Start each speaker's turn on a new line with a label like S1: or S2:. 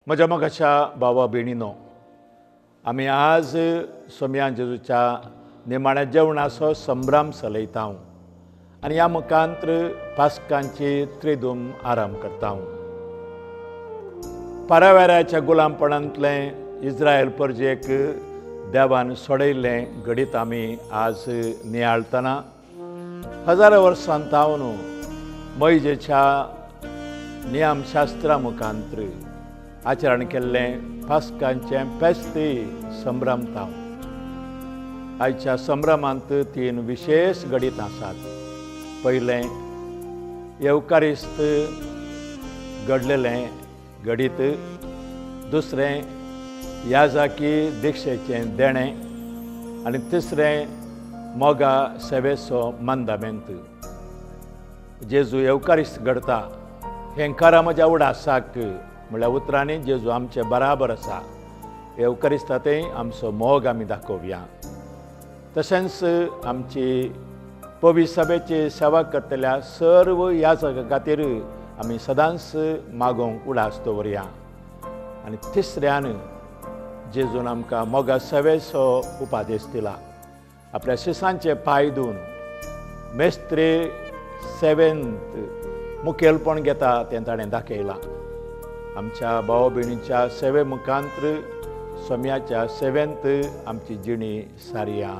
S1: म्हज्या मोगाच्या भावा भयणीनो, आमी आज सोम्या जेजूच्या निमाण्या जेवणाचो संभ्रम चलयता आनी ह्या मुखांत्र पास्कांची त्रिदूम आराम करता. पारावेऱ्याच्या गुलामपणांतलें इस्रायल परजेक देवान सोडयल्लें घडीत आमी आज नियाळतना हजारो वर्सां तावन मोइजेच्या नियमशास्त्रा मुखांत्र आचरण केल्लें पास्कांचें पेस्ती संभ्रमता. आयच्या संभ्रमांत 3 विशेश घडीत आसात. पयलें येवकारिस्त घडलेलें घडीत, दुसरें याजाकी दिक्षेचें देणें आनी तिसरें मोगा सेवेचो मंदामेंत. जेजू येवकारिस्त घडता हेंकारा म्हज्या उडासाक म्हळ्यार उतरांनी जेजू आमचे बराबर आसा. येवकारिस्तांतय आमचो मोग आमी दाखोवया. तशेंच आमची पवित्र सभेची सेवा करतल्या सर्व याजकां खातीर आमी सदांच मागोवंक उडास दवरया. आनी तिसऱ्यान जेजून आमकां मोगा सेवेचो उपादेश दिला. आपल्या शिसांचे पांय धुवन मेस्त्रे सेवेंत मुखेलपण घेता तें ताणें दाखयलां. आमच्या भाव भयणीच्या सेवे मुखांत्र सोम्याच्या सेवेंत आमची जिणी सारया.